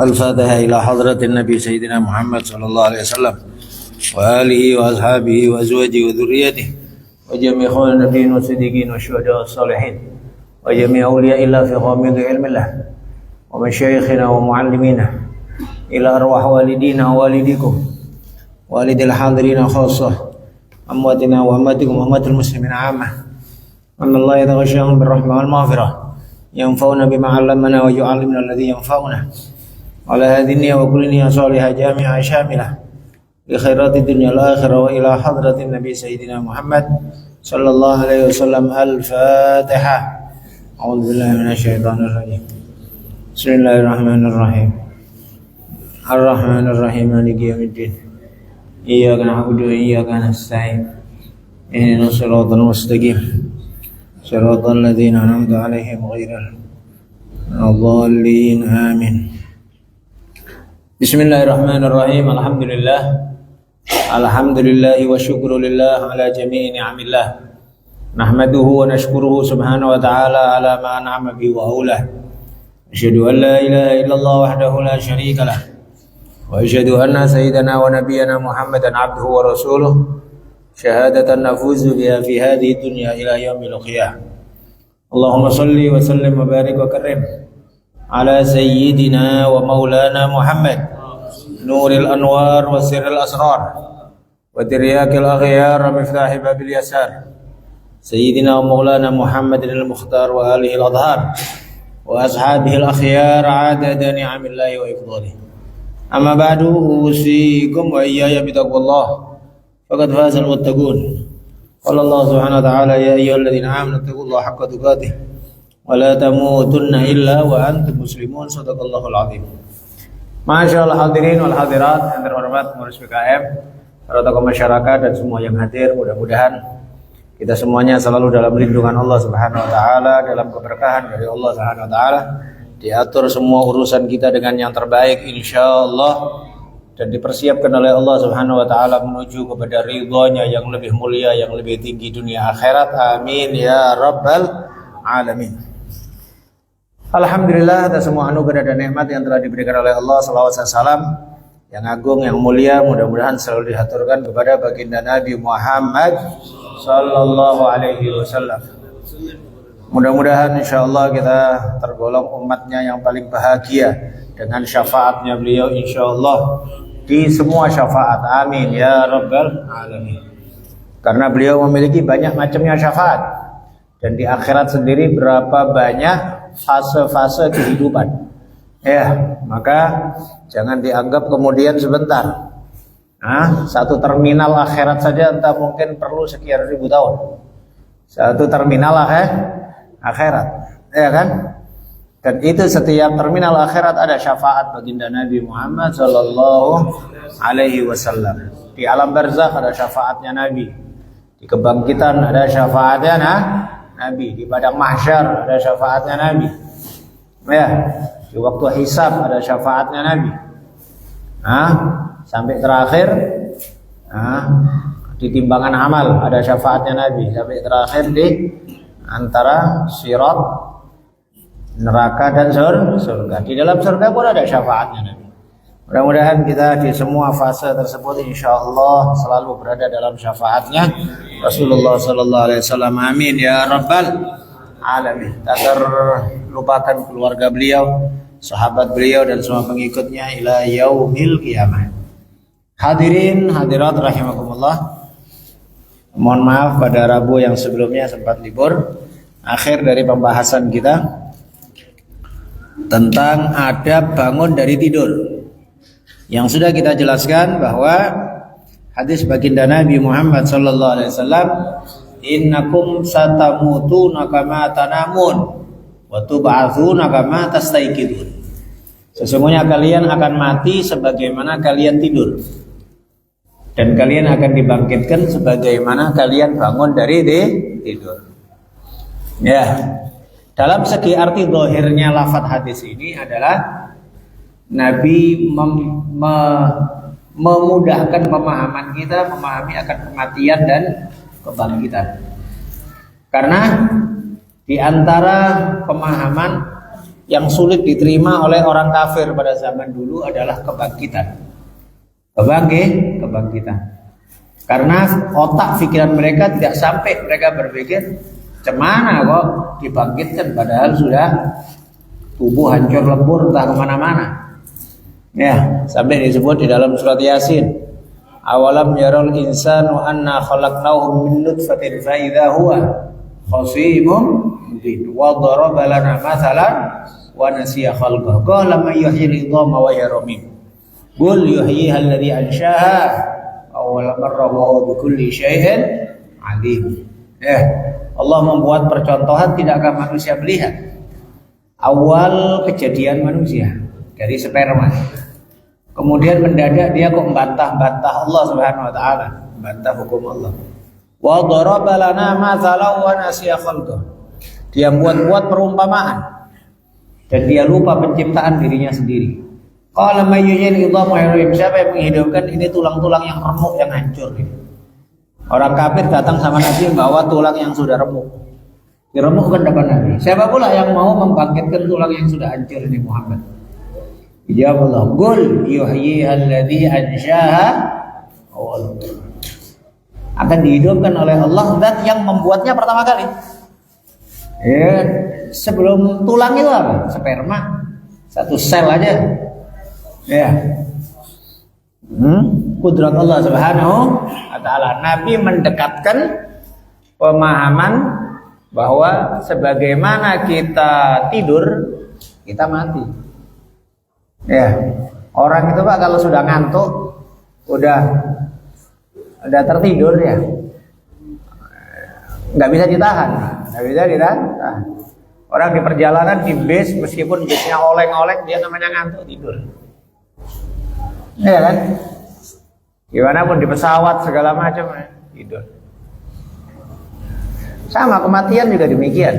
الفاتحة إلى حضرة النبي سيدنا محمد صلى الله عليه وسلم وآله وأصحابه وأزواجه وذريته وجميع خلق النبيين والصديقين والشهداء والصالحين وجميع أولياء الله في غامض علم الله ومشايخنا ومعلمينا إلى أرواح والدينا ووالديكم والد الحاضرين خاصة أمواتنا وأمواتكم وأموات المسلمين عامة أن الله يتغشاهم بالرحمة والمغفرة ينفعنا بما علمنا ويعلمنا الذي ينفعنا على هذه النية وكل نية صالحة جامعة شاملة لخيرات الدنيا والآخرة وإلى حضرة النبي سيدنا محمد صلى الله عليه وسلم. الفاتحة. أعوذ بالله من الشيطان الرجيم. بسم الله الرحمن الرحيم. الرحمن الرحيم مالك يوم الدين إياك نعبد وإياك نستعين اهدنا الصراط المستقيم صراط الذين أنعمت عليهم غير الضالين آمين. Bismillahirrahmanirrahim. Alhamdulillah wa syukrulillah ala jami'i ni'amillah. Nahmaduhu wa nashkuruhu subhanahu wa ta'ala ala ma an'ama bi wa aulah. Asyhadu an la ilaha illallah wahdahu la syarika lah. Wa asyhadu anna sayyidana wa nabiyyana Muhammadan abduhu wa rasuluh. Syahadatan nafuzu biha fi hadhihi dunya ila yaumil qiyamah. Allahumma salli wa sallim wa barik wa karim ala sayyidina wa maulana Muhammad nuril anwar wa sirril asrar wa tiryakil aghyar wa miftahi babil yasar sayyidina wa maulana Muhammadin al-mukhtar wa alihi al-adhar wa ashabihi al-akhyar adada ni'amillahi wa ifdalihi. Amma ba'du, usikum wa iyaya bitaqwallah faqad fazal muttaqun. Qala Allah subhanahu wa ta'ala ya ayyuhalladzina amanu taqullaha haqqa tuqatih wa la tamutunna illa wa antum muslimun. Shadaqallahul azim. Masyaallah hadirin wal hadirat yang terhormat pengurus PKM, para tokoh masyarakat dan semua yang hadir, mudah-mudahan kita semuanya selalu dalam lindungan Allah Subhanahu wa taala, dalam keberkahan dari Allah Subhanahu wa taala, diatur semua urusan kita dengan yang terbaik insyaallah, dan dipersiapkan oleh Allah Subhanahu wa taala menuju kepada ridhonya yang lebih mulia, yang lebih tinggi dunia akhirat. Amin ya rabbal alamin. Alhamdulillah atas semua anugerah dan nikmat yang telah diberikan oleh Allah. Salawat dan salam yang agung, yang mulia mudah-mudahan selalu dihaturkan kepada baginda Nabi Muhammad sallallahu alaihi wasallam. Mudah-mudahan insyaallah kita tergolong umatnya yang paling bahagia dengan syafaatnya beliau insyaallah di semua syafaat. Amin ya rabbal alamin. Karena beliau memiliki banyak macamnya syafaat, dan di akhirat sendiri berapa banyak fase-fase kehidupan. Ya, maka jangan dianggap kemudian sebentar. Satu terminal akhirat saja entah mungkin perlu sekian ribu tahun. Satu terminal akhirat, ya kan? Dan itu setiap terminal akhirat ada syafaat baginda Nabi Muhammad sallallahu alaihi wasallam. Di alam barzakh ada syafaatnya Nabi. Di kebangkitan ada syafaatnya Nabi. Di padang mahsyar ada syafaatnya Nabi. Ya, di waktu hisab ada syafaatnya Nabi. Sampai terakhir di timbangan amal ada syafaatnya Nabi. Sampai terakhir di antara sirat, neraka dan surga. Di dalam surga pun ada syafaatnya Nabi. Mudah-mudahan kita di semua fase tersebut insyaallah selalu berada dalam syafaatnya Rasulullah sallallahu alaihi wasallam. Amin ya rabbal alamin. Tak terlupakan keluarga beliau, sahabat beliau dan semua pengikutnya ila yaumil qiyamah. Hadirin hadirat rahimakumullah. Mohon maaf pada Rabu yang sebelumnya sempat libur. Akhir dari pembahasan kita tentang adab bangun dari tidur, yang sudah kita jelaskan bahwa hadis baginda Nabi Muhammad sallallahu alaihi wasallam, innakum satamutuna kama tanamun wa tub'atsuna kama tastayqidun. Sesungguhnya kalian akan mati sebagaimana kalian tidur, dan kalian akan dibangkitkan sebagaimana kalian bangun dari tidur. Ya, dalam segi arti zahirnya lafaz hadis ini adalah Nabi memudahkan pemahaman kita memahami akan kematian dan kebangkitan. Karena di antara pemahaman yang sulit diterima oleh orang kafir pada zaman dulu adalah kebangkitan. Kebangkitan. Karena otak pikiran mereka tidak sampai mereka berpikir cemana kok dibangkitkan padahal sudah tubuh hancur lebur entah kemana-mana. Ya, sampai disebut di dalam surat Yasin, awalam yarul insanu anna khalaqnahu min nutfatin fa idza huwa khasimun mubin wa daraba lana mathalan wa nasiya khalqahu qala man yuhyil idhama wa hiya ramim qul yuhyiha alladhi anshaha awwal marra wa huwa bikulli syai'in alim. Allah membuat percontohan, tidakkah manusia melihat awal kejadian manusia dari sperma, kemudian mendadak dia kok membantah-bantah Allah Subhanahu wa taala, membantah hukum Allah. Wa daraba lana mathalan wa nasiya khalqah. Dia buat perumpamaan dan dia lupa penciptaan dirinya sendiri. Qala may yuhyil idhama wa hiya, siapa yang menghidupkan ini tulang-tulang yang remuk yang hancur ini. Orang kafir datang sama Nabi bawa tulang yang sudah remuk. Diremukkan depan Nabi. Siapa pula yang mau membangkitkan tulang yang sudah hancur ini Muhammad? Dijawab Allah, qul yuhyiha alladhi anshaha awwal. Akan dihidupkan oleh Allah zat yang membuatnya pertama kali. Sebelum tulang itu apa? Sperma. Satu sel aja. Kudrat Allah Subhanahu wa taala. Nabi mendekatkan pemahaman bahwa sebagaimana kita tidur, kita mati. Orang itu Pak kalau sudah ngantuk, udah tertidur ya, nggak bisa ditahan. Orang di perjalanan di bis, meskipun bisnya oleng-oleng, dia namanya ngantuk tidur. Ya kan? Gimana pun di pesawat segala macam tidur. Sama kematian juga demikian.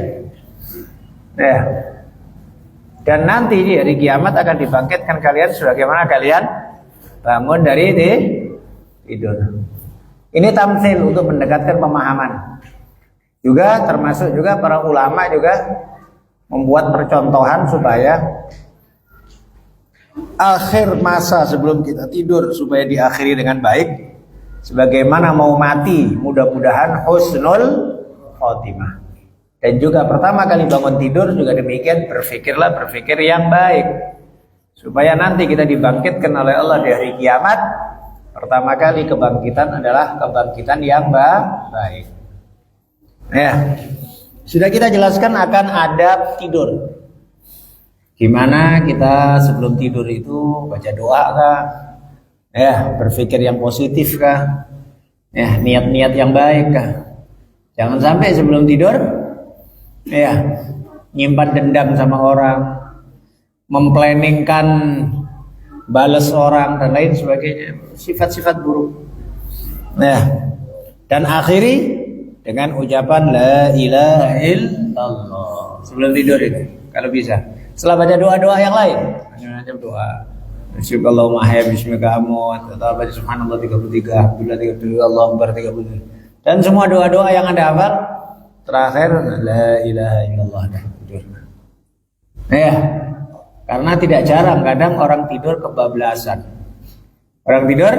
Dan nanti di hari kiamat akan dibangkitkan kalian sebagaimana kalian bangun dari tidur. Ini tamtsil untuk mendekatkan pemahaman. Juga termasuk juga para ulama juga membuat percontohan supaya akhir masa sebelum kita tidur supaya diakhiri dengan baik. Sebagaimana mau mati, mudah-mudahan husnul khotimah. Dan juga pertama kali bangun tidur juga demikian, berpikir yang baik. Supaya nanti kita dibangkitkan oleh Allah di hari kiamat. Pertama kali kebangkitan adalah kebangkitan yang baik. Sudah kita jelaskan akan adab tidur. Gimana kita sebelum tidur itu baca doa kah? Berpikir yang positif kah? Niat-niat yang baik kah? Jangan sampai sebelum tidur nyimpan dendam sama orang, memplanningkan balas orang dan lain sebagainya, sifat-sifat buruk. Dan akhiri dengan ucapan la ilaha illallah sebelum tidur itu kalau bisa. Setelah baca doa-doa yang lain, macam doa Subhanallah mahya bismika amut atau baca subhanallah 33, alhamdulillah 33, Allahu akbar 33. Dan semua doa-doa yang Anda hafal terakhir la ilaha illallah dah tidur. Karena tidak jarang kadang orang tidur kebablasan. Orang tidur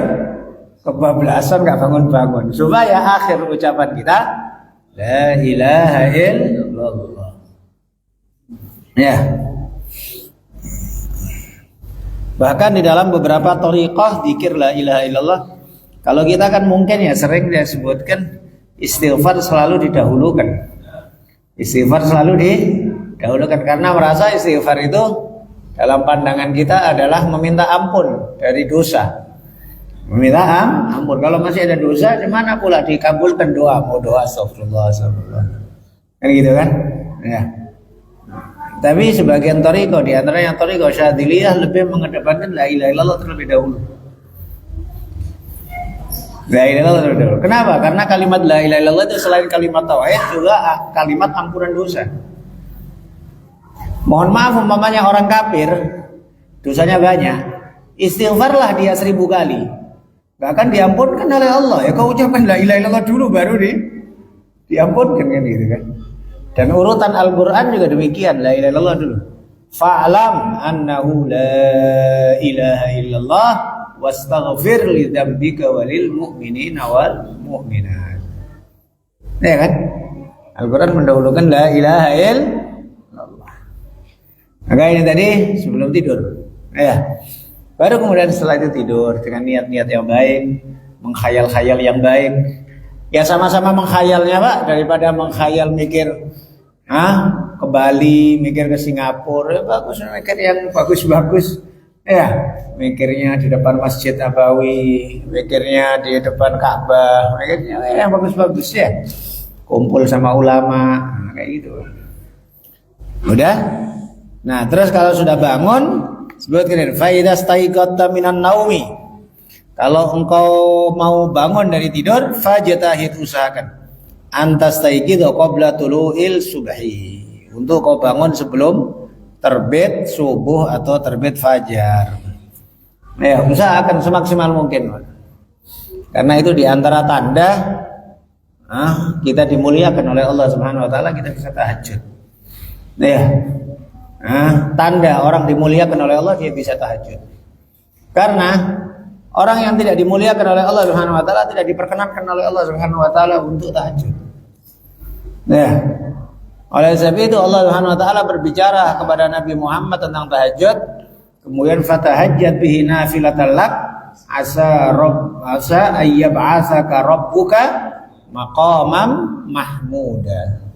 kebablasan enggak bangun-bangun. Supaya akhir ucapan kita la ilaha illallah. Bahkan di dalam beberapa thariqah zikir la ilaha illallah, kalau kita kan mungkin ya sering dia sebutkan istighfar selalu didahulukan. Istighfar selalu didahulukan karena merasa istighfar itu dalam pandangan kita adalah meminta ampun dari dosa. Meminta ampun. Kalau masih ada dosa, gimana pula dikabulkan doa? Mau doa astagfirullah. Kan gitu kan? Tapi sebagian thariqah, di antara yang thariqah Syadziliyah lebih mengedepankan la ilaha illallah terlebih dahulu. La ilaha illallah terlebih dahulu. Kenapa? Karena kalimat la ilaha illallah itu selain kalimat tauhid juga kalimat ampunan dosa. Mohon maaf umpamanya orang kafir dosanya banyak, istighfarlah dia 1000 kali. Gak akan diampunkan oleh Allah. Ya kau ucapkan la ilaha illallah dulu baru diampunkan kan gitu kan. Dan urutan Al-Quran juga demikian, la ilaha illallah dulu. fa'lam annahu la ilaha illallah wastaghfir li dzambika walil mu'minina wal mu'minat. Ya kan? Al-Quran mendahulukan la ilaha illallah. Maka ini tadi sebelum tidur. Ya. Baru kemudian setelah itu tidur dengan niat-niat yang baik, mengkhayal-khayal yang baik. Ya sama-sama menghayalnya Pak, daripada menghayal mikir ke Bali, mikir ke Singapura, ya bagus mikir yang bagus-bagus. Ya, mikirnya di depan Masjid Nabawi, mikirnya di depan Ka'bah, mikirnya yang bagus-bagus ya. Kumpul sama ulama, kayak gitu. Udah? Nah, terus kalau sudah bangun, sebutkan fa idza staiqatta minan naumi. Kalau engkau mau bangun dari tidur, fajtahid, usahakan antastaiqidha qabla tulu'il subhi. Untuk kau bangun sebelum terbit subuh atau terbit fajar. Ya, usahakan semaksimal mungkin. Karena itu diantara tanda kita dimuliakan oleh Allah Subhanahu wa taala, kita bisa tahajud. Ya. Tanda orang dimuliakan oleh Allah, dia bisa tahajud. Karena orang yang tidak dimuliakan oleh Allah Subhanahu wa taala tidak diperkenankan oleh Allah Subhanahu wa taala untuk tahajud. Ya. Oleh sebab itu Allah Subhanahu wa taala berbicara kepada Nabi Muhammad tentang tahajud, kemudian fatahajjat bihi nafilatan lak asa ayyab'atsaka rabbuka maqamam mahmuda.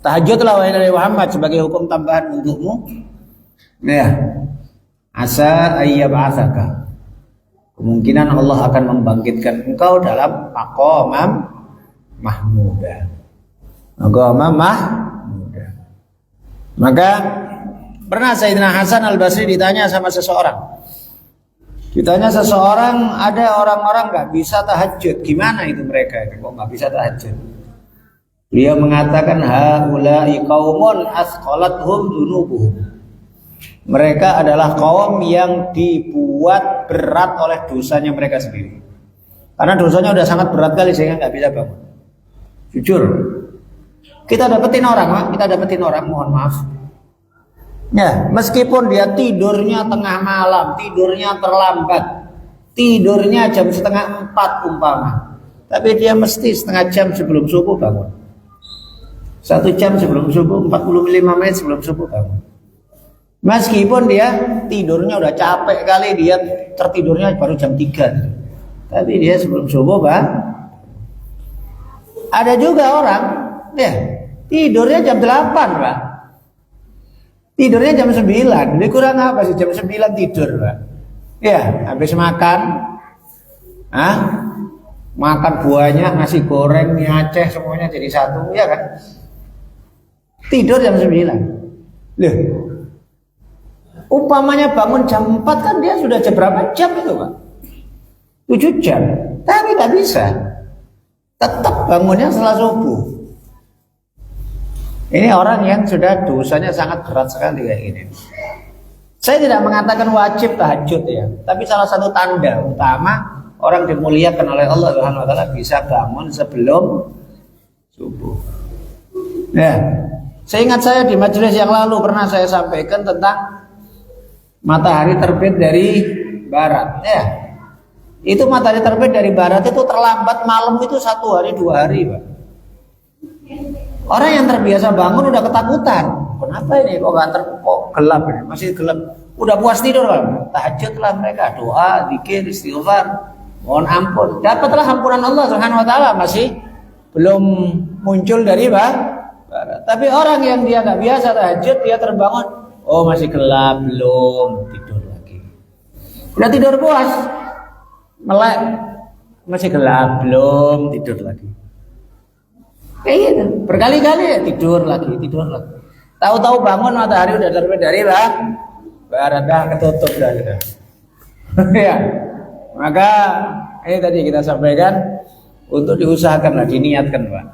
Tahajudlah wahai Nabi Muhammad sebagai hukum tambahan untukmu. Ya. Asa ayyab'atsaka. Kemungkinan Allah akan membangkitkan engkau dalam maqamam mahmuda. Maqamam mahmuda. Maka pernah Sayyidina Hasan Al-Basri ditanya sama seseorang. Ditanya seseorang, ada orang-orang nggak bisa tahajud, gimana itu mereka? Kok nggak bisa tahajud? Beliau mengatakan haula'i qaumun asqalathum dzunubuhum. Mereka adalah kaum yang dibuat berat oleh dosanya mereka sendiri. Karena dosanya udah sangat berat kali sehingga nggak bisa bangun. Jujur. Kita dapetin orang, mohon maaf. Ya, meskipun dia tidurnya tengah malam, tidurnya terlambat, tidurnya jam 3:30 umpama, tapi dia mesti setengah jam sebelum subuh bangun. 1 jam sebelum subuh, 45 menit sebelum subuh bangun. Meskipun dia tidurnya udah capek kali, dia tertidurnya baru jam 3, tapi dia sebelum subuh Ada juga orang, ya, tidurnya jam 8, Pak. Tidurnya jam 9. Lebih kurang apa sih jam 9 tidur, Pak? Ya, habis makan. Makan buahnya, nasi goreng, mie Aceh semuanya jadi satu, ya kan? Tidur jam 9. Loh. Umpamanya bangun jam 4 kan dia sudah berapa jam itu, Pak? 7 jam. Tapi tak bisa. Tetap bangunnya setelah subuh. Ini orang yang sudah dosanya sangat berat sekali kayak gini. Saya tidak mengatakan wajib tahajud ya, tapi salah satu tanda utama orang dimuliakan oleh Allah Subhanahu wa taala bisa bangun sebelum subuh. Ya. Seingat saya di majelis yang lalu pernah saya sampaikan tentang matahari terbit dari barat ya. Itu matahari terbit dari barat itu terlambat malam itu 1 hari 2 hari, Pak. Orang yang terbiasa bangun udah ketakutan. Kenapa ini kok gelap ini? Masih gelap. Udah puas tidur kan? Tahajudlah mereka, doa, zikir, istighfar, mohon ampun. Dapatlah ampunan Allah Subhanahu wa taala, masih belum muncul dari barat. Tapi orang yang dia nggak biasa tahajud, dia terbangun, oh masih gelap, belum tidur lagi. Udah tidur puas, melek, masih gelap, belum tidur lagi. Kayak gitu, berkali-kali ya tidur lagi. Tahu-tahu bangun matahari udah terbit dari barat, dah ketutup dah gitu. Ya, maka ini tadi kita sampaikan untuk diusahakan lah, diniatkan Pak,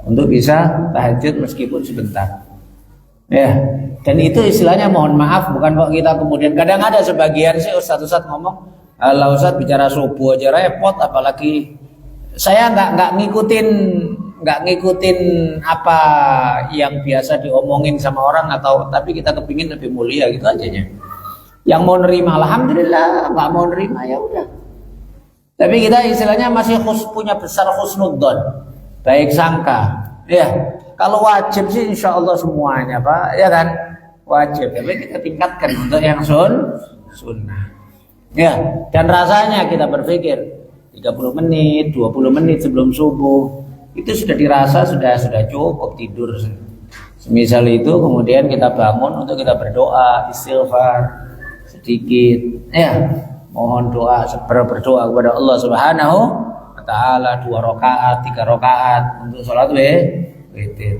untuk bisa tahajud meskipun sebentar. Ya, dan itu istilahnya mohon maaf, bukan kok kita kemudian kadang ada sebagian sih ustadz ngomong, Allah ustadz bicara subuh aja repot, apalagi saya nggak nggak ngikutin apa yang biasa diomongin sama orang, atau tapi kita kepingin lebih mulia gitu aja ya. Yang mau nerima alhamdulillah, nggak mau nerima ya udah. Tapi kita istilahnya masih punya besar husnudzon, baik sangka. Ya, kalau wajib sih insya Allah semuanya Pak, ya kan? Wajib, tapi kita tingkatkan untuk yang sunnah. Ya, dan rasanya kita berpikir 30 menit, 20 menit sebelum subuh itu sudah dirasa sudah cukup tidur. Semisal itu kemudian kita bangun untuk kita berdoa, istighfar sedikit. Ya, mohon doa, berdoa kepada Allah Subhanahu wa taala 2 rakaat, 3 rakaat untuk sholat witir.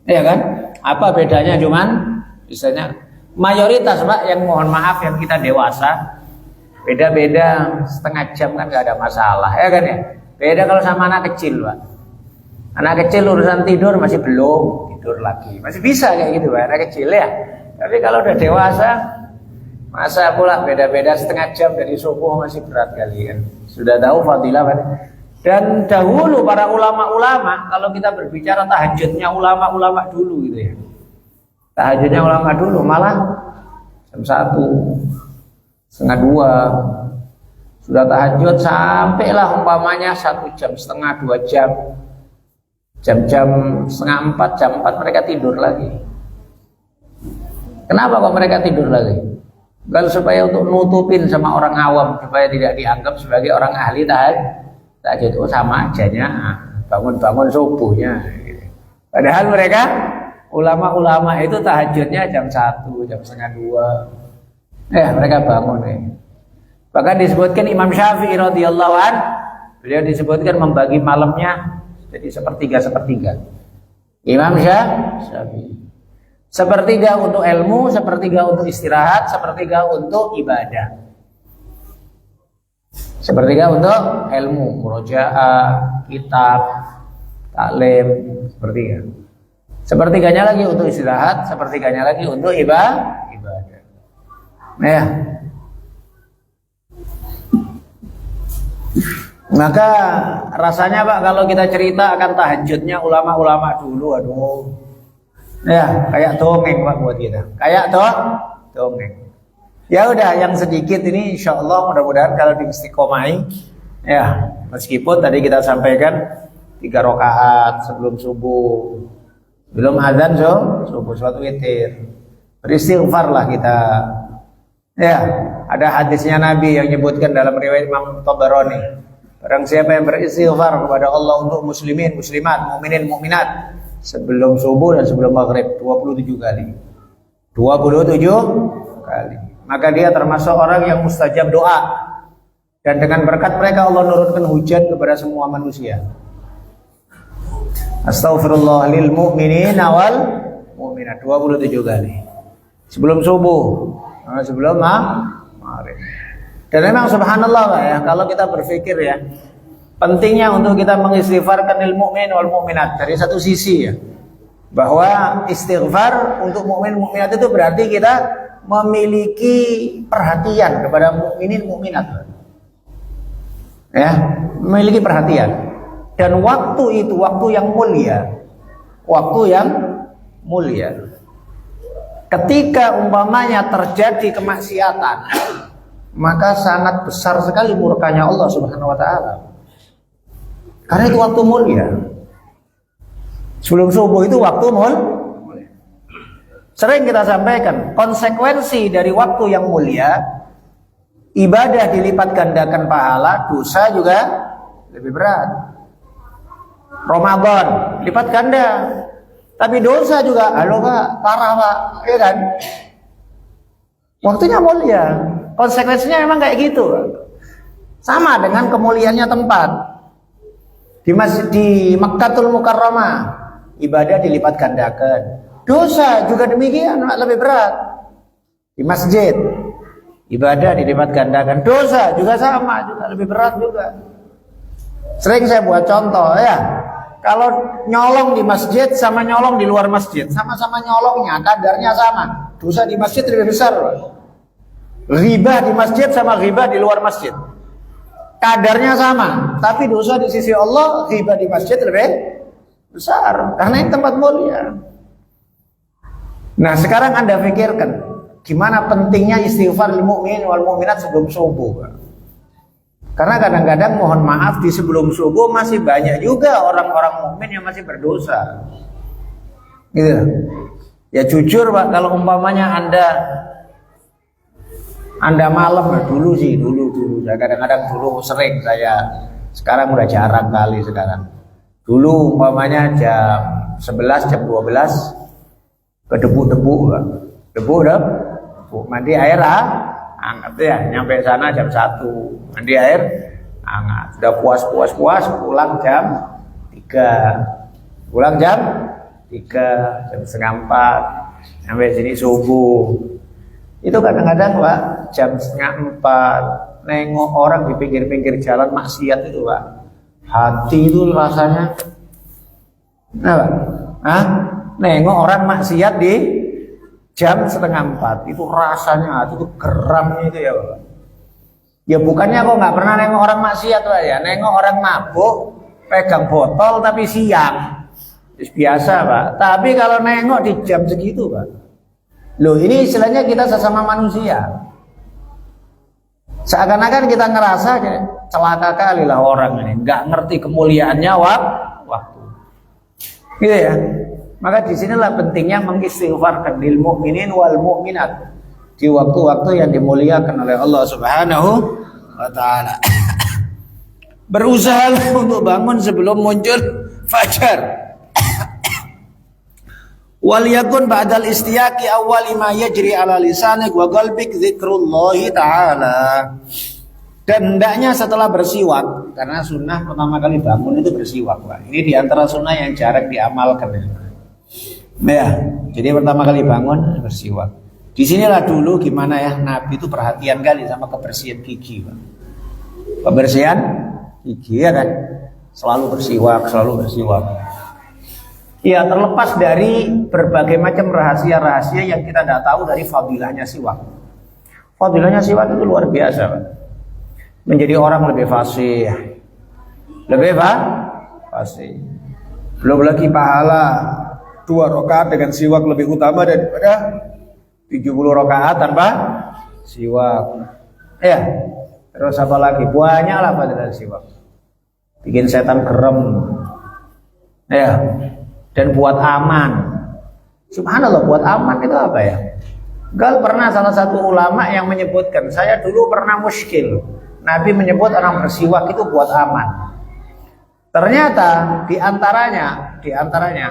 Ya kan? Apa bedanya cuman misalnya mayoritas Pak yang mohon maaf yang kita dewasa beda-beda setengah jam kan nggak ada masalah ya kan ya. Beda kalau sama anak kecil Pak. Anak kecil urusan tidur masih belum tidur lagi, masih bisa kayak gitu Pak anak kecil ya. Tapi kalau udah dewasa masa pula beda-beda setengah jam dari subuh masih berat kali kan. Sudah tahu fadilah Pak. Dan dahulu para ulama-ulama kalau kita berbicara tahajudnya ulama-ulama dulu gitu ya. Tahajudnya ulama dulu malah jam 1, setengah 2 sudah tahajud sampailah umpamanya 1 jam setengah 2 jam, jam-jam setengah 4, jam 4 mereka tidur lagi. Kenapa kok mereka tidur lagi? Kalau supaya untuk nutupin sama orang awam supaya tidak dianggap sebagai orang ahli tahajud. Oh sama ajanya bangun-bangun subuhnya. Padahal mereka ulama-ulama itu tahajudnya jam 1, jam setengah 2. Mereka bangun Bahkan disebutkan Imam Syafi'i radhiyallahu an, beliau disebutkan membagi malamnya jadi sepertiga. Imam Syafi'i. Sepertiga untuk ilmu, sepertiga untuk istirahat, sepertiga untuk ibadah. Sepertiga untuk ilmu, murojaah, kitab, taklim, sepertiga. Sepertiganya lagi untuk istirahat, sepertiganya lagi untuk ibadah. Ya. Maka rasanya Pak kalau kita cerita akan tahajudnya ulama-ulama dulu, aduh. Ya, kayak dongeng Pak buat kita. Kayak dongeng. Ya udah, yang sedikit ini insya Allah mudah-mudahan kalau diistiqomai. Ya, meskipun tadi kita sampaikan 3 rakaat sebelum subuh. Belum azan subuh sholat witir. Beristighfarlah kita. Ya, ada hadisnya Nabi yang menyebutkan dalam riwayat Imam Tabarani. Barang siapa yang beristighfar kepada Allah untuk muslimin, muslimat, mukminin, mukminat sebelum subuh dan sebelum maghrib 27 kali. 27 kali. Maka dia termasuk orang yang mustajab doa. Dan dengan berkat mereka Allah nurunkan hujan kepada semua manusia. Astaghfirullah lil mu'minina wal mu'minat 27 kali. Sebelum subuh, sebelum maghrib. Dan memang subhanallah Pak ya, kalau kita berpikir ya, pentingnya untuk kita mengistighfarkan lil mu'min wal mu'minat dari satu sisi ya, bahwa istighfar untuk mukmin mukminat itu berarti kita memiliki perhatian kepada mukminin mukminat. Ya, memiliki perhatian. Dan waktu itu waktu yang mulia. Waktu yang mulia. Ketika umpamanya terjadi kemaksiatan, maka sangat besar sekali murkanya Allah Subhanahu wa taala. Karena itu waktu mulia. Sebelum subuh itu waktu mulia. Sering kita sampaikan, konsekuensi dari waktu yang mulia, ibadah dilipat gandakan pahala, dosa juga lebih berat. Ramadan lipat ganda, tapi dosa juga, halo Pak, parah Pak, ya kan? Waktunya mulia. Konsekuensinya memang kayak gitu. Sama dengan kemuliaannya tempat. Di Makkatul Mukarramah ibadah dilipat gandakan. Dosa juga demikian, lebih berat. Di masjid ibadah dilipat gandakan. Dosa juga sama, juga lebih berat juga. Sering saya buat contoh ya. Kalau nyolong di masjid sama nyolong di luar masjid, sama-sama nyolongnya, kadarnya sama. Dosa di masjid lebih besar. Riba di masjid sama riba di luar masjid, kadarnya sama, tapi dosa di sisi Allah riba di masjid besar karena ini tempat mulia. Nah sekarang Anda pikirkan gimana pentingnya istighfar lil mu'minin wal mu'minat sebelum subuh. Karena kadang-kadang mohon maaf di sebelum subuh masih banyak juga orang-orang mukmin yang masih berdosa. Gitu. Ya jujur Pak, kalau umpamanya Anda malam, dulu saya kadang-kadang dulu sering, saya sekarang udah jarang kali sekarang. Dulu umpamanya jam 11, jam 12 kedebu-debu, mandi air hangat ya, nyampe sana jam 1 mandi air hangat, udah puas pulang jam 3, jam 3, jam 3:30 sampai sini subuh. Itu kadang-kadang Pak jam 3:30 nengok orang di pinggir-pinggir jalan maksiat itu Pak, hati itu rasanya nengok orang maksiat di jam 3:30 itu rasanya hati itu geramnya itu ya Pak. Ya bukannya kok nggak pernah nengok orang maksiat Pak ya, nengok orang mabuk pegang botol tapi siang biasa Pak. Tapi kalau nengok di jam segitu Pak, loh ini istilahnya kita sesama manusia. Seakan-akan kita ngerasa celaka kali lah orang ini, nggak ngerti kemuliaannya waktu. Gitu ya. Maka disinilah pentingnya mengistighfarkan lil mu'minin wal mu'minat di waktu-waktu yang dimuliakan oleh Allah Subhanahu wa taala. Berusaha untuk bangun sebelum muncul fajar. Wal yakun ba'dal istiyaqi awwal ma yajri ala lisanik wa qalbik dzikrullahi ta'ala. Dan hendaknya setelah bersiwak, karena sunnah pertama kali bangun itu bersiwak Pak. Ini diantara sunnah yang jarang diamalkan ya. Jadi pertama kali bangun bersiwak. Disinilah dulu gimana ya Nabi itu perhatian kali sama kebersihan gigi Pak. Kebersihan gigi ya kan, selalu bersiwak. Ya terlepas dari berbagai macam rahasia-rahasia yang kita tidak tahu dari fadilahnya siwak. Fadilahnya siwak itu luar biasa Pak. Menjadi orang lebih fasih. Belum lagi pahala 2 rakaat dengan siwak lebih utama daripada 70 rakaat tanpa siwak. Ya. Terus apa lagi? Banyak lah fadilah siwak. Bikin setan gerem. Ya. Dan buat aman. Subhanallah, buat aman itu apa ya? Pernah salah satu ulama yang menyebutkan, saya dulu pernah muskil. Nabi menyebut orang bersiwak itu buat aman. Ternyata diantaranya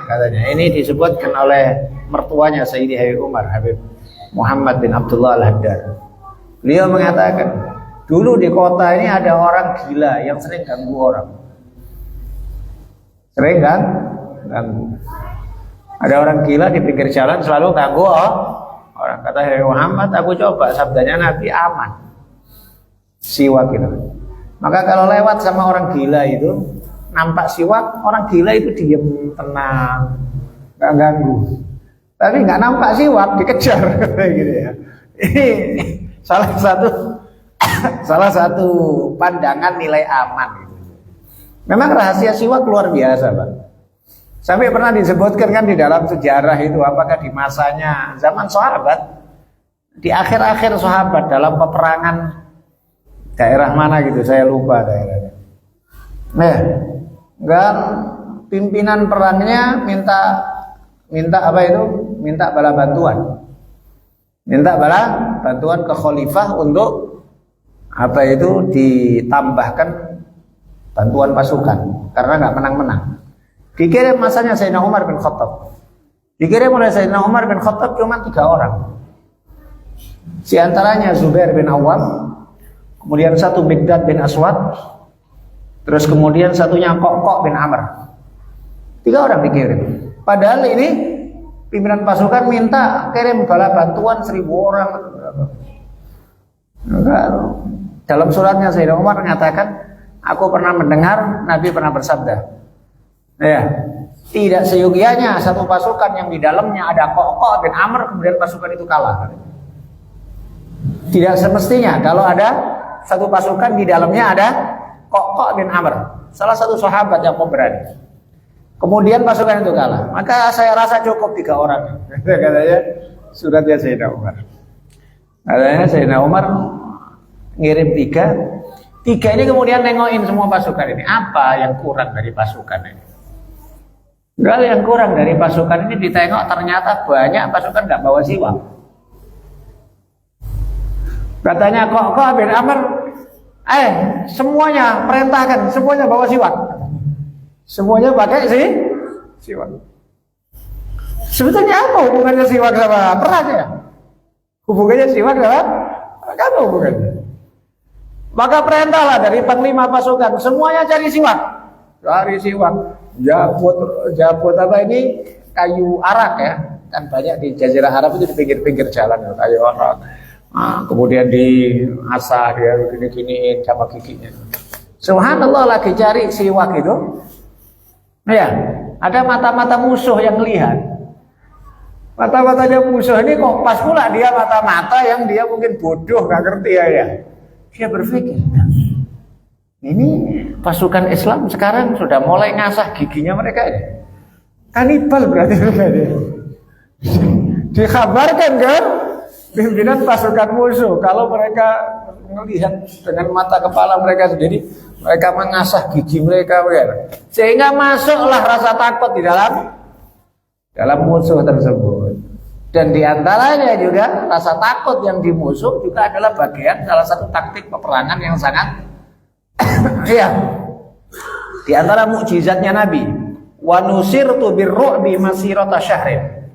katanya ini disebutkan oleh mertuanya Sayyidi Habib Umar, Habib Muhammad bin Abdullah Al-Haddad. Beliau mengatakan, dulu di kota ini ada orang gila yang sering ganggu orang. Ganggu. Ada orang gila di pinggir jalan selalu ganggu orang. Kata Habib Muhammad, aku coba sabdanya Nabi aman. Siwak itu. Maka kalau lewat sama orang gila itu, nampak siwak, orang gila itu diem tenang, nggak ganggu. Tapi nggak nampak siwak dikejar gitu ya. Ini salah satu pandangan nilai aman. Memang rahasia siwak luar biasa Pak. Sampai pernah disebutkan kan di dalam sejarah itu, apakah di masanya zaman sahabat, di akhir-akhir sahabat dalam peperangan daerah mana gitu, saya lupa daerahnya. Pimpinan perangnya minta apa itu? Minta bala bantuan. Minta bala bantuan ke khalifah untuk apa itu ditambahkan bantuan pasukan karena nggak menang-menang. Dikirim masanya Sayyidina Umar bin Khattab. Dikirim oleh Sayyidina Umar bin Khattab cuma 3 orang. Di antaranya Zubair bin Awam, kemudian satu Miqdad bin Aswad, terus kemudian satunya Kokok bin Amr. 3 orang dikirim. Padahal ini pimpinan pasukan minta kirim bala bantuan 1000 orang. Dalam suratnya Sayyidina Umar mengatakan, aku pernah mendengar Nabi pernah bersabda, ya, tidak seyogianya satu pasukan yang di dalamnya ada Kokok bin Amr kemudian pasukan itu kalah. Tidak semestinya kalau ada satu pasukan di dalamnya ada Kokok bin Amr, salah satu sahabat yang pemberani. Kemudian pasukan itu kalah. Maka saya rasa cukup 3 orang. Katanya suratnya Sayyidina Umar. Katanya Sayyidina Umar ngirim 3. 3 ini kemudian nengokin semua pasukan ini. Apa yang kurang dari pasukan ini? Kalau yang kurang dari pasukan ini ditengok ternyata banyak pasukan nggak bawa siwak. Katanya kok bin Amr, semuanya perintahkan, semuanya bawa siwak. Semuanya pakai siwak. Sebetulnya apa hubungannya siwak sama perang ya? Hubungannya siwak sama apa hubungannya? Maka perintahlah dari panglima pasukan, semuanya cari siwak. Cari siwak. Jabut apa ini? Kayu arak ya. Kan banyak di Jazirah Arab itu di pinggir-pinggir jalan kayu arak. Nah, kemudian diasah dia gini-giniin sama giginya. Subhanallah lagi cari siwak itu. Ya, ada mata-mata musuh yang lihat. Mata-matanya musuh ini kok pas pula dia mata-mata yang dia mungkin bodoh nggak ngerti ya. Dia berpikir, ini pasukan Islam sekarang sudah mulai ngasah giginya mereka ini. Kanibal berarti mereka ini. Dikabarkan kan pimpinan pasukan musuh kalau mereka melihat dengan mata kepala mereka sendiri, mereka mengasah gigi mereka, sehingga masuklah rasa takut di dalam musuh tersebut. Dan diantaranya juga rasa takut yang di musuh juga adalah bagian salah satu taktik peperangan yang sangat iya. Di antara mukjizatnya Nabi, wa nusirtu birru'bi masirata syahrin.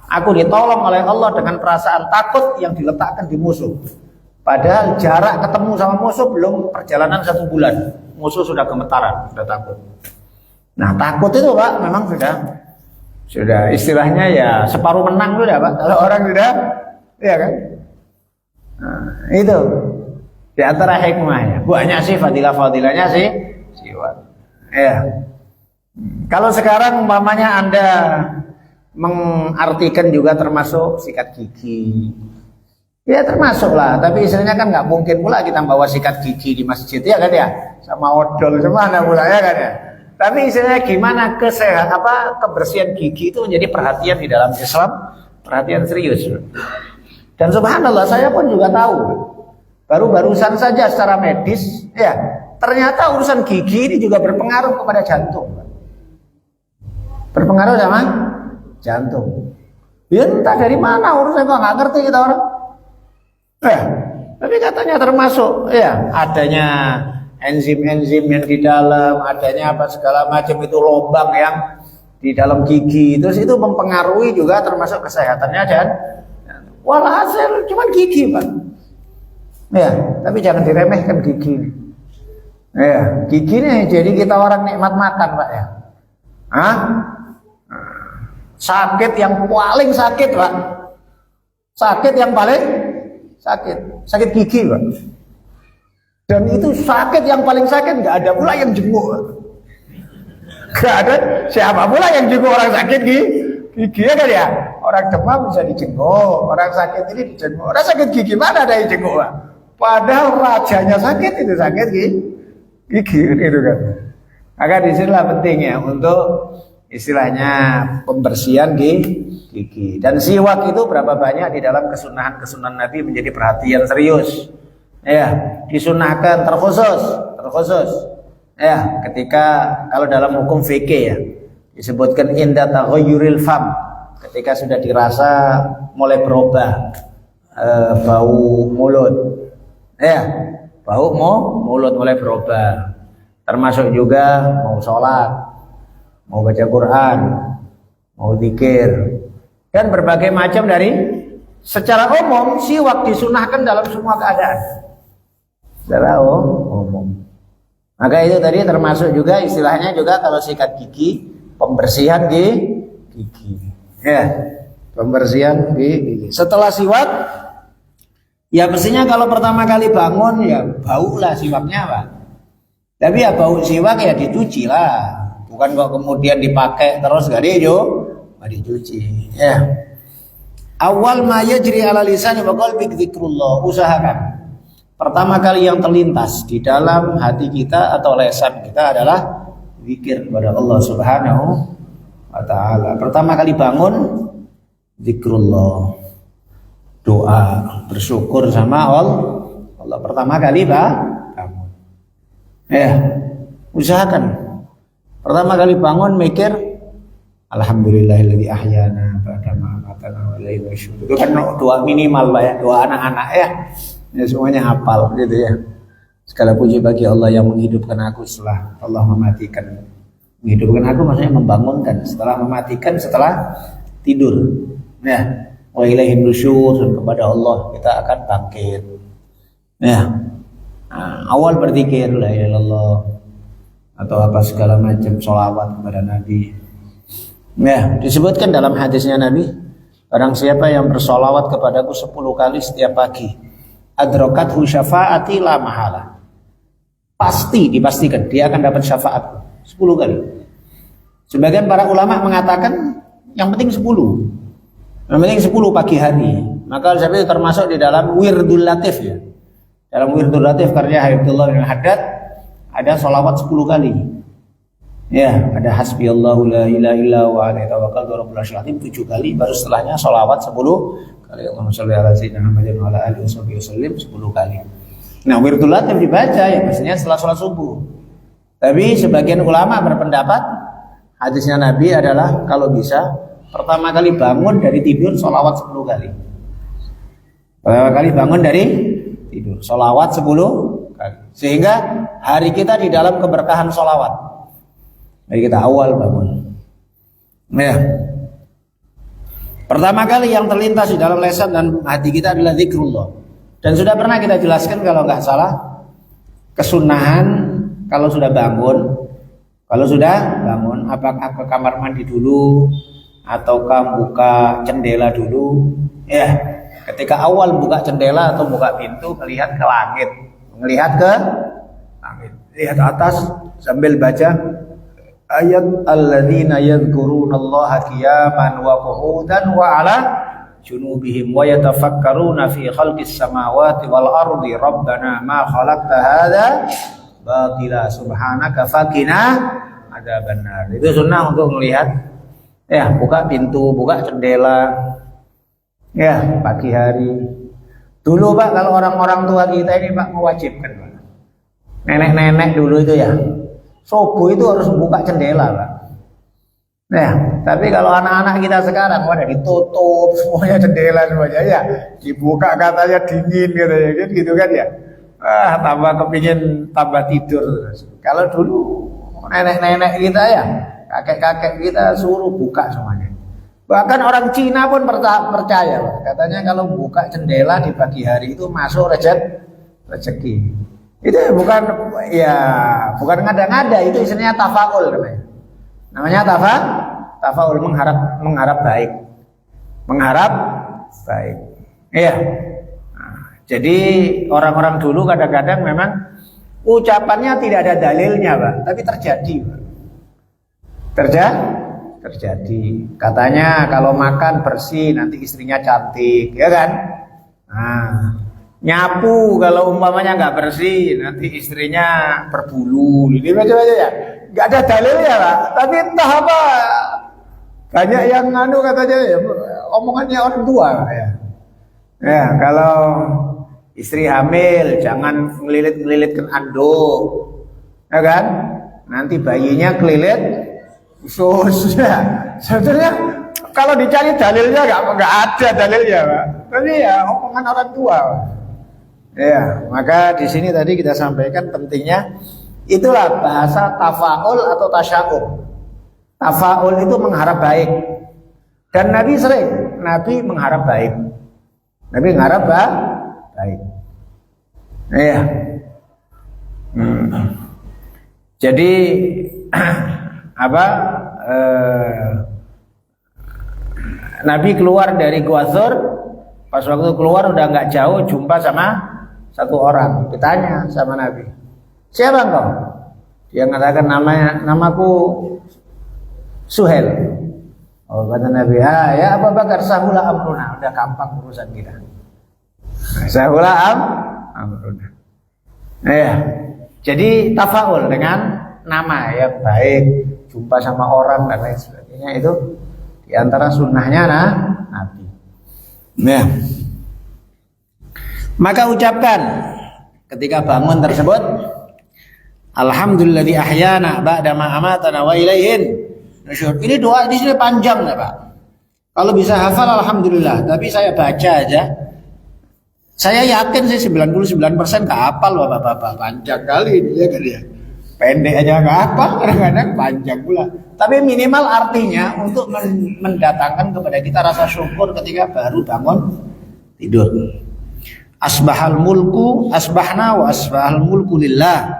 Aku ditolong oleh Allah dengan perasaan takut yang diletakkan di musuh. Padahal jarak ketemu sama musuh belum perjalanan 1 bulan. Musuh sudah gemetaran, sudah takut. Nah takut itu Pak memang sudah istilahnya ya separuh menang sudah Pak. Kalau orang sudah, ya kan? Nah, itu di antara hikmahnya. Banyak sih fadilah-fadilahnya sih siwak. Ya. Kalau sekarang umpamanya Anda mengartikan juga termasuk sikat gigi. Ya termasuk lah, tapi istilahnya kan nggak mungkin pula kita bawa sikat gigi di masjid ya kan ya, sama odol semana pula ya kan ya. Tapi istilahnya gimana kebersihan gigi itu menjadi perhatian di dalam Islam, perhatian serius. Dan subhanallah saya pun juga tahu, barusan saja secara medis, ya ternyata urusan gigi ini juga berpengaruh kepada jantung. Berpengaruh sama jantung. Ya entah dari mana urusan kok nggak ngerti kita orang. Tapi katanya termasuk ya adanya enzim-enzim yang di dalam, adanya apa segala macam itu lubang yang di dalam gigi, terus itu mempengaruhi juga termasuk kesehatannya dan walhasil cuma gigi Pak. Ya, tapi jangan diremehkan gigi. Ya, gigi nih jadi kita orang nikmat makan Pak ya. Sakit yang paling sakit Pak. Sakit yang paling sakit gigi Pak. Dan itu sakit yang paling sakit nggak ada pula yang jenguk. Nggak ada siapa pula yang jenguk orang sakit gigi ya kan ya. Orang demam bisa dijenguk, orang sakit ini dijenguk. Orang sakit gigi mana ada yang jenguk Pak? Padahal rajanya sakit itu sakit gigi itu kan. Maka disinilah pentingnya untuk istilahnya pembersihan gigi. Dan siwak itu berapa banyak di dalam kesunahan Nabi menjadi perhatian serius. Ya, disunahkan terkhusus. Ya, ketika kalau dalam hukum fikih ya disebutkan inda taghayyuril fam, ketika sudah dirasa mulai berubah bau mulut. Ya, bau mulut mulai berubah. Termasuk juga mau sholat, mau baca Quran, mau zikir, dan berbagai macam dari secara umum siwak disunahkan dalam semua keadaan. Secara umum. Maka itu tadi termasuk juga istilahnya juga kalau sikat gigi, pembersihan gigi. Ya, pembersihan gigi. Setelah siwak, ya mestinya kalau pertama kali bangun ya bau lah siwaknya Pak. Tapi ya bau siwak ya dicuci lah. Bukan kok kemudian dipakai terus gak dicuci. Ya. Awal ma yajri ala lisani wa qalbi dzikrullah. Usahakan pertama kali yang terlintas di dalam hati kita atau lesan kita adalah zikir kepada Allah Subhanahu wa taala. Pertama kali bangun zikrullah, doa, bersyukur sama Allah pertama kali bangun. Usahakan pertama kali bangun mikir alhamdulillahilladzi ahyana ba'da ma amatana wa ilaihi nusyur. Itu kan doa minimal Pak ya, doa anak-anak ya semuanya hafal gitu ya. Segala puji bagi Allah yang menghidupkan aku setelah Allah mematikan. Menghidupkan aku maksudnya membangunkan setelah mematikan, setelah tidur. Wa ilaihi nusyur, dan kepada Allah kita akan bangkit. Awal berzikir la ilaha illallah atau apa segala macam sholawat kepada Nabi. Disebutkan dalam hadisnya Nabi, barang siapa yang bersolawat kepadaku 10 kali setiap pagi, adrokathu syafaati la mahala. Pasti dipastikan dia akan dapat syafaat 10 kali. Sebagian para ulama mengatakan yang penting 10. Yang penting 10 pagi hari. Maka itu termasuk di dalam wirdul latif ya. Dalam wirdul latif karya Habibullah bin Haddad ada sholawat 10 kali. Ada hasbiyallahu la ilaha illa wa alaihi tawakkaltu rabbul arsyil azim 7 kali, baru setelahnya sholawat 10 kali. Allahumma shalli ala sayyidina Muhammadin wa ala alihi wasallam 10 kali. Nah, wirdul latif dibaca ya biasanya setelah sholat subuh. Tapi sebagian ulama berpendapat hadisnya Nabi adalah kalau bisa pertama kali bangun dari tidur sholawat 10 kali. Pertama kali bangun dari tidur sholawat 10 kali. Sehingga hari kita di dalam keberkahan sholawat. Hari kita awal bangun. Pertama kali yang terlintas di dalam lisan dan hati kita adalah zikrullah. Dan sudah pernah kita jelaskan kalau nggak salah, kesunahan kalau sudah bangun, apakah ke kamar mandi dulu ataukah buka jendela dulu? Ketika awal buka jendela atau buka pintu, melihat ke langit, lihat atas sambil baca ayat alladzina yadhkurunallaha qiyaman wa qu'udan wa 'ala junubihim wa yatafakkaruna fi khalqis samawati wal ardi rabbana ma khalaqta hadza batila subhanaka faqina adzabannar. Itu sunnah untuk melihat buka pintu, buka jendela pagi hari. Dulu Pak, kalau orang-orang tua kita ini Pak mewajibkan Pak. Nenek-nenek dulu itu ya subuh itu harus buka jendela Pak. Tapi kalau anak-anak kita sekarang udah ditutup semuanya jendela semuanya dibuka katanya dingin gitu kan ya. Tambah kepingin tambah tidur terus. Kalau dulu nenek-nenek kita ya, kakek-kakek kita suruh buka semuanya. Bahkan orang Cina pun percaya Pak. Katanya kalau buka jendela di pagi hari itu masuk rezeki. Itu bukan ngada-ngada, itu istilahnya tafaul namanya. Namanya tafaul, mengharap baik. Jadi orang-orang dulu kadang-kadang memang ucapannya tidak ada dalilnya Pak, tapi terjadi Pak. Terjadi. Katanya kalau makan bersih nanti istrinya cantik, ya kan? Nyapu kalau umpamanya nggak bersih nanti istrinya berbulu. Ini macam-macam ya. Nggak ada dalilnya Pak, tapi entah apa banyak yang katanya omongannya orang tua ya. Kalau istri hamil jangan ngelilit-ngelilitkan anduk, ya kan? Nanti bayinya kelilit usus. Sebetulnya kalau dicari dalilnya nggak ada dalilnya Pak, tapi omongan orang tua Pak. Maka di sini tadi kita sampaikan pentingnya itulah bahasa tafaul atau tasya'um. Tafaul itu mengharap baik. Dan Nabi mengharap baik. Nabi mengharap baik. Jadi Nabi keluar dari Gua Tsur, pas waktu keluar udah nggak jauh jumpa sama satu orang. Ditanya sama Nabi, siapa engkau? Dia mengatakan namaku Suhail. Oh, kata Nabi, ya Abu Bakar, sahula amruna, udah gampang urusan kita. Sahula amruna. Jadi tafaul dengan nama yang baik, jumpa sama orang dan lain sebagainya, itu diantara sunnahnya Nabi. Nah, maka ucapkan ketika bangun tersebut, alhamdulilladzi ahyana ba'da ma amatana wa ilaihin nusyur. Ini doa di sini panjang ya Pak. Kalau bisa hafal alhamdulillah, tapi saya baca aja. Saya yakin sih 99% nggak hafal Bapak-bapak, panjang kali ini ya kan ya. Pendek aja nggak hafal, kadang-kadang panjang pula. Tapi minimal artinya untuk mendatangkan kepada kita rasa syukur ketika baru bangun tidur. Asbahna wa asbahal mulku lillah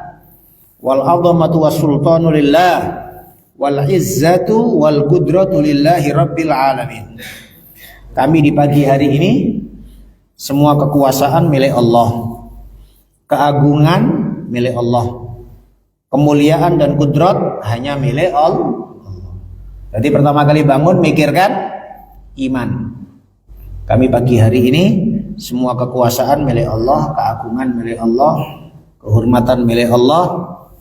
wal azamatu was sultanu lillah wal izzatu wal qudratu lillahi rabbil alamin. Kami di pagi hari ini semua kekuasaan milik Allah, keagungan milik Allah, kemuliaan dan kudrat hanya milik Allah. Jadi pertama kali bangun mikirkan iman. Kami pagi hari ini semua kekuasaan milik Allah, keagungan milik Allah, kehormatan milik Allah,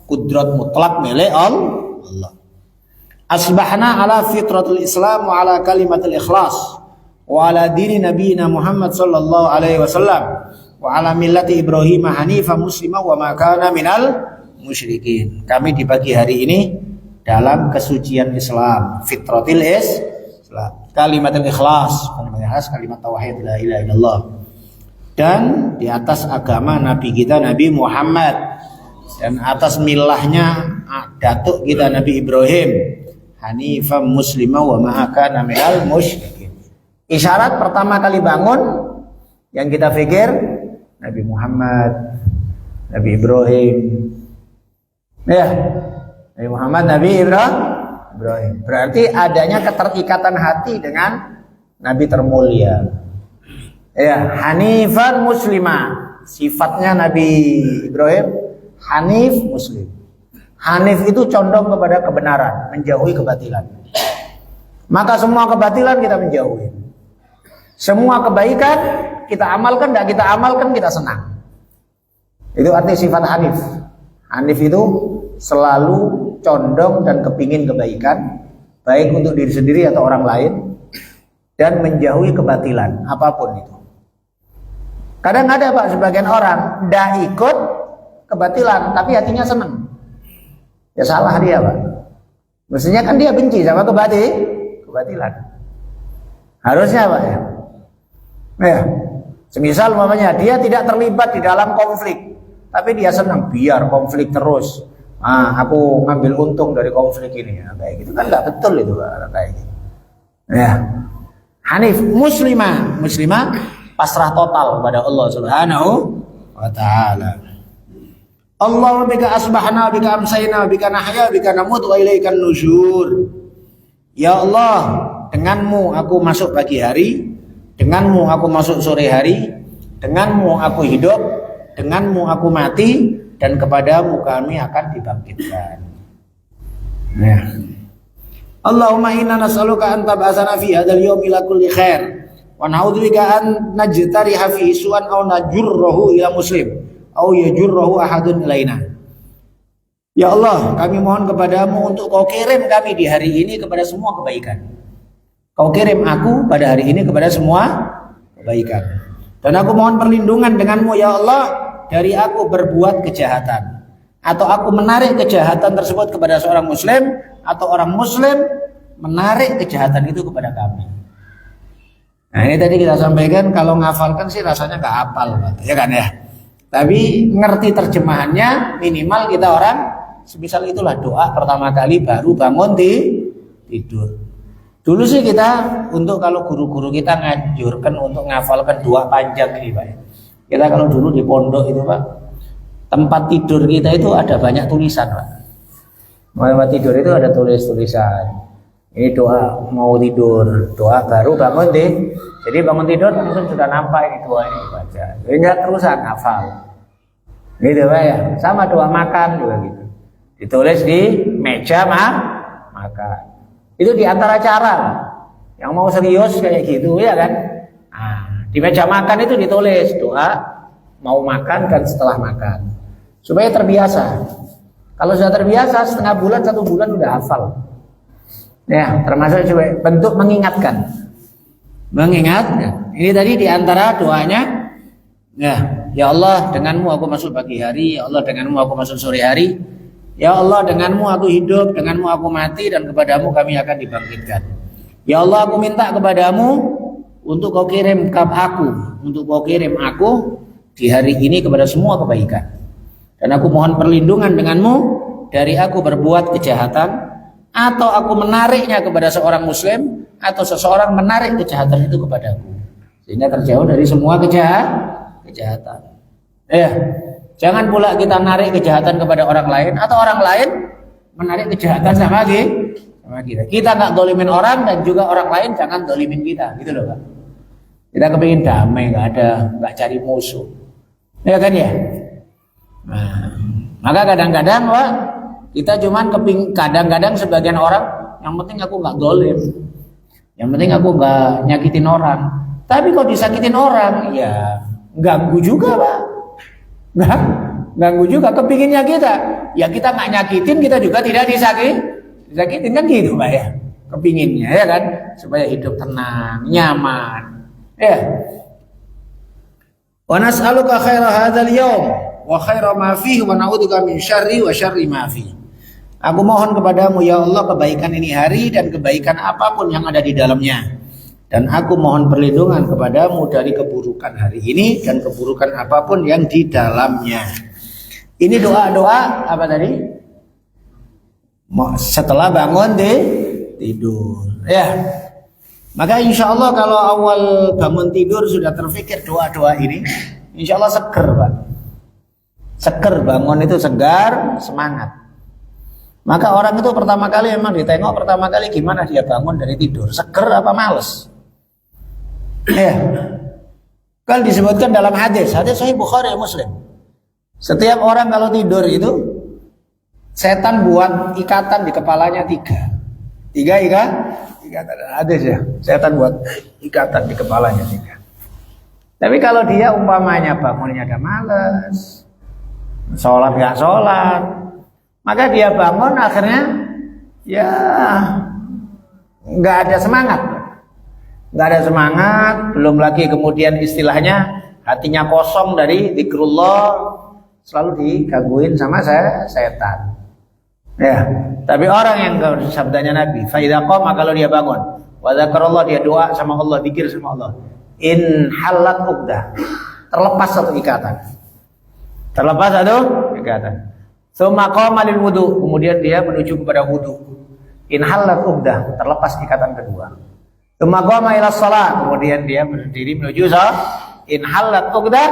kudrat mutlak milik Allah. Asbahna ala fitratul Islam wa ala kalimatul ikhlas wa ala dini nabiyina Muhammad sallallahu alaihi wasallam wa ala millati Ibrahim hanifan musliman wa ma kana minal musyrikin. Kami di pagi hari ini dalam kesucian Islam, fitratil Islam, kalimatul ikhlas, kalimat tauhid la ilaha illallah, dan di atas agama Nabi kita Nabi Muhammad, dan atas milahnya datuk kita Nabi Ibrahim, hanifan muslimah wa ma kana minal musyrikin. Isyarat pertama kali bangun yang kita pikir Nabi Muhammad, Nabi Ibrahim, ya, Nabi Muhammad, Nabi Ibrahim. Berarti adanya keterikatan hati dengan Nabi termulia. Ya, hanifan muslimah. Sifatnya Nabi Ibrahim hanif muslim. Hanif itu condong kepada kebenaran, menjauhi kebatilan. Maka semua kebatilan kita menjauhi. Semua kebaikan kita amalkan, tidak kita amalkan kita senang. Itu arti sifat hanif. Hanif itu selalu condong dan kepingin kebaikan, baik untuk diri sendiri atau orang lain, dan menjauhi kebatilan apapun itu. Kadang ada Pak sebagian orang tidak ikut kebatilan tapi hatinya senang. Ya salah dia Pak. Mestinya kan dia benci sama kebatilan. Harusnya Pak ya. Ya, semisal umpamanya dia tidak terlibat di dalam konflik, tapi dia senang biar konflik terus. Aku ngambil untung dari konflik ini, ya, kayak gitu kan nggak betul itu Pak, kayak gitu. Ya, hanif muslimah pasrah total kepada Allah Subhanahu wa taala. Allahumma bika asbahna bika amsayna bika nahya bika namut wa ilaikan nusyur. Ya Allah, denganmu aku masuk pagi hari, denganmu aku masuk sore hari, denganmu aku hidup, denganmu aku mati, dan kepadamu kami akan dibangkitkan. Nah, Allahumma inna nas'aluka an tab'atsana fi hadzal yaumi ila kulli khair wa na'udzubika an najtariha fi su'an aw najurruhu ila muslim aw yajurruhu ahadun ilaina. Ya Allah, kami mohon kepadamu untuk kau kirim kami di hari ini kepada semua kebaikan. Kau kirim aku pada hari ini kepada semua kebaikan. Dan aku mohon perlindungan denganmu ya Allah dari aku berbuat kejahatan, atau aku menarik kejahatan tersebut kepada seorang muslim, atau orang muslim menarik kejahatan itu kepada kami. Nah ini tadi kita sampaikan, kalau ngafalkan sih rasanya gak hafal ya kan ya, tapi ngerti terjemahannya minimal kita orang semisal itulah doa pertama kali baru bangun tidur. Dulu sih kita untuk kalau guru-guru kita nganjurkan untuk ngafalkan doa panjang ini Pak. Kita kalau dulu di pondok itu Pak, tempat tidur kita itu ada banyak tulisan Pak. Tempat tidur itu ada tulisan. Ini doa mau tidur, doa baru bangun jadi bangun tidur langsung sudah nampak ini doa ini baca. Jadi nggak terusan hafal. Gitu Pak ya. Sama doa makan juga gitu. Ditulis di meja makan. Itu di antara cara yang mau serius kayak gitu ya kan. Nah, di meja makan itu ditulis doa mau makan dan setelah makan supaya terbiasa. Kalau sudah terbiasa setengah bulan, 1 bulan udah hafal. Ya, termasuk juga bentuk mengingatkan. Mengingat, ya. Ini tadi diantara doanya. Ya Allah, denganmu aku masuk pagi hari. Ya Allah, denganmu aku masuk sore hari. Ya Allah, denganmu aku hidup, denganmu aku mati, dan kepadamu kami akan dibangkitkan. Ya Allah, aku minta kepadamu untuk kau kirim untuk kau kirim aku di hari ini kepada semua kebaikan. Dan aku mohon perlindungan denganmu dari aku berbuat kejahatan, atau aku menariknya kepada seorang muslim, atau seseorang menarik kejahatan itu kepadaku, sehingga terjauh dari semua kejahatan. Jangan pula kita narik kejahatan kepada orang lain, atau orang lain menarik kejahatan sama kita. Kita nggak dolimin orang, dan juga orang lain jangan dolimin kita, gitu loh Pak. Kita kepingin damai, nggak cari musuh, ya kan ya. Nah, maka kadang-kadang Pak, kita cuman kadang-kadang sebagian orang, yang penting aku nggak dolim, yang penting aku nggak nyakitin orang. Tapi kalau disakitin orang, ya ganggu juga Pak. Ganggu juga kepinginnya kita. Ya kita nggak nyakitin, kita juga tidak disakitin kan gitu Pak ya. Kepinginnya ya kan, supaya hidup tenang, nyaman. Ya. Wa nas'aluka khaira hadzal yaum wa khaira ma fihi wa na'udzubika min syarri wa syarri ma fihi. Aku mohon kepadamu ya Allah kebaikan ini hari dan kebaikan apapun yang ada di dalamnya. Dan aku mohon perlindungan kepadamu dari keburukan hari ini dan keburukan apapun yang di dalamnya. Ini doa-doa apa tadi? Setelah bangun tidur. Ya. Maka insya Allah kalau awal bangun tidur sudah terfikir doa-doa ini, insya Allah seger Pak. Seger, bangun itu segar, semangat. Maka orang itu pertama kali memang ditengok pertama kali gimana dia bangun dari tidur, seger apa males. Ya. Kan disebutkan dalam hadis Sahih Bukhari Muslim. Setiap orang kalau tidur itu setan buat ikatan di kepalanya 3 ikatan. Hadis ya. Setan buat ikatan di kepalanya 3. Tapi kalau dia umpamanya bangunnya agak males, sholat gak sholat, maka dia bangun akhirnya ya nggak ada semangat, belum lagi kemudian istilahnya hatinya kosong dari zikrullah, selalu digangguin sama setan. Ya, tapi orang yang sabdanya Nabi, fa idza qama, kalau dia bangun, wa dzakarallah, dia doa sama Allah, zikir sama Allah, in halat uqdah, terlepas satu ikatan. Tsumma qama lil wudu, kemudian dia menuju kepada wudu. In halat uqdah, terlepas ikatan kedua. Tsumma qama ila shalah, kemudian dia berdiri menuju salat. In halat uqdah,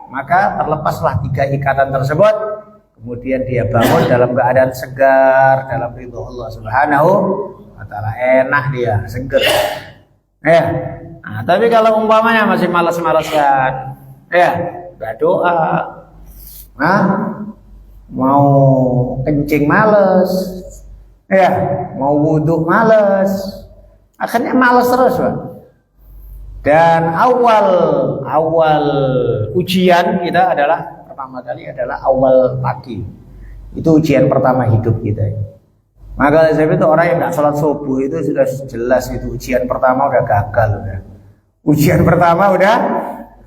maka terlepaslah 3 ikatan tersebut. Kemudian dia bangun dalam keadaan segar, dalam ridho Allah Subhanahu wa ta'ala. Enak dia, seger. Ya. Nah, tapi kalau umpamanya masih malas-malasan, ya, enggak doa. Nah, mau kencing males, ya, mau wudhu males, akhirnya males terus Pak. Dan awal ujian kita adalah pertama kali adalah awal pagi. Itu ujian pertama hidup kita. Maka saya itu orang yang nggak sholat subuh itu sudah jelas itu ujian pertama udah gagal udah. Ujian pertama udah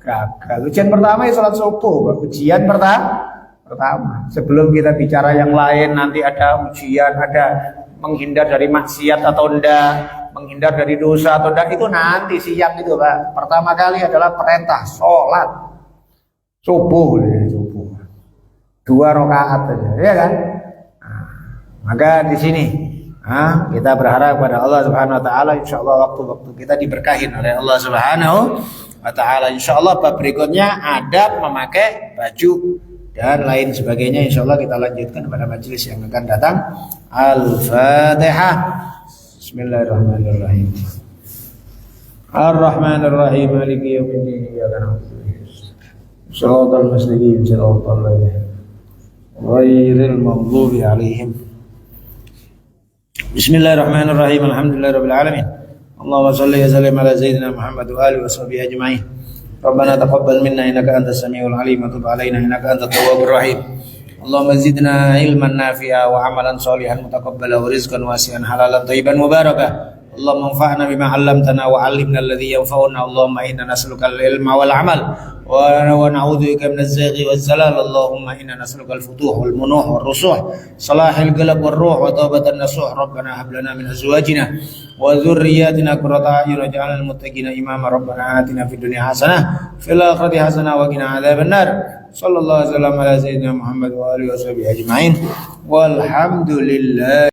gagal. Ujian pertama ya sholat subuh. Ujian pertama. Sebelum kita bicara yang lain, nanti ada ujian, ada menghindar dari maksiat atau enggak, menghindar dari dosa atau enggak, itu nanti siang itu Pak. Pertama kali adalah perintah sholat subuh. 2 rakaat aja, ya kan? Nah, maka di sini kita berharap pada Allah Subhanahu wa taala, insyaallah waktu-waktu kita diberkahin oleh Allah Subhanahu wa taala. Insyaallah bab berikutnya adab memakai baju dan lain sebagainya, insyaallah kita lanjutkan pada majelis yang akan datang. Al-Fatihah. Bismillahirrahmanirrahim. Ar-Rahmanir-Rahim. Maliki yaumiddin. Iyyaka na'budu wa iyyaka nasta'in. Shiratal mustaqim. Shiratal ladzina ghairil maghdubi 'alaihim. Bismillahirrahmanirrahim. Alhamdulillahirabbil alamin. Allahumma shalli wa sallim ala sayyidina Muhammad wa alihi washabihi ajma'in. Rabbana taqabbal minna innaka antas samiul alim wa tub 'alaina innaka antat tawwabur rahim. Allahumma zidna ilman nafi'a wa amalan sholihan mutaqabbala wa rizqan wasi'an halalan thayyiban mubarakah. Allahumma anfa'na bima 'allamtana wa 'allimna alladhi yanfa'una. Allahumma inna nas'aluka al-ilma wal 'amal wa na'udzubika minaz zayghi waz zalal. Allahumma inna nas'aluka al-futuh wal munuh war rusuh salahil qalb war ruh wa taubatan nasuh. Rabbana hab lana min azwajina wa dhurriyyatina qurrata a'yun waj'alna lil muttaqina imama. Rabbana atina fid dunya hasanah fil akhirati hasanah wa qina adzaban nar. Sallallahu alaihi wasallam ala sayyidina Muhammad wa alihi washabihi ajma'in. Walhamdulillah.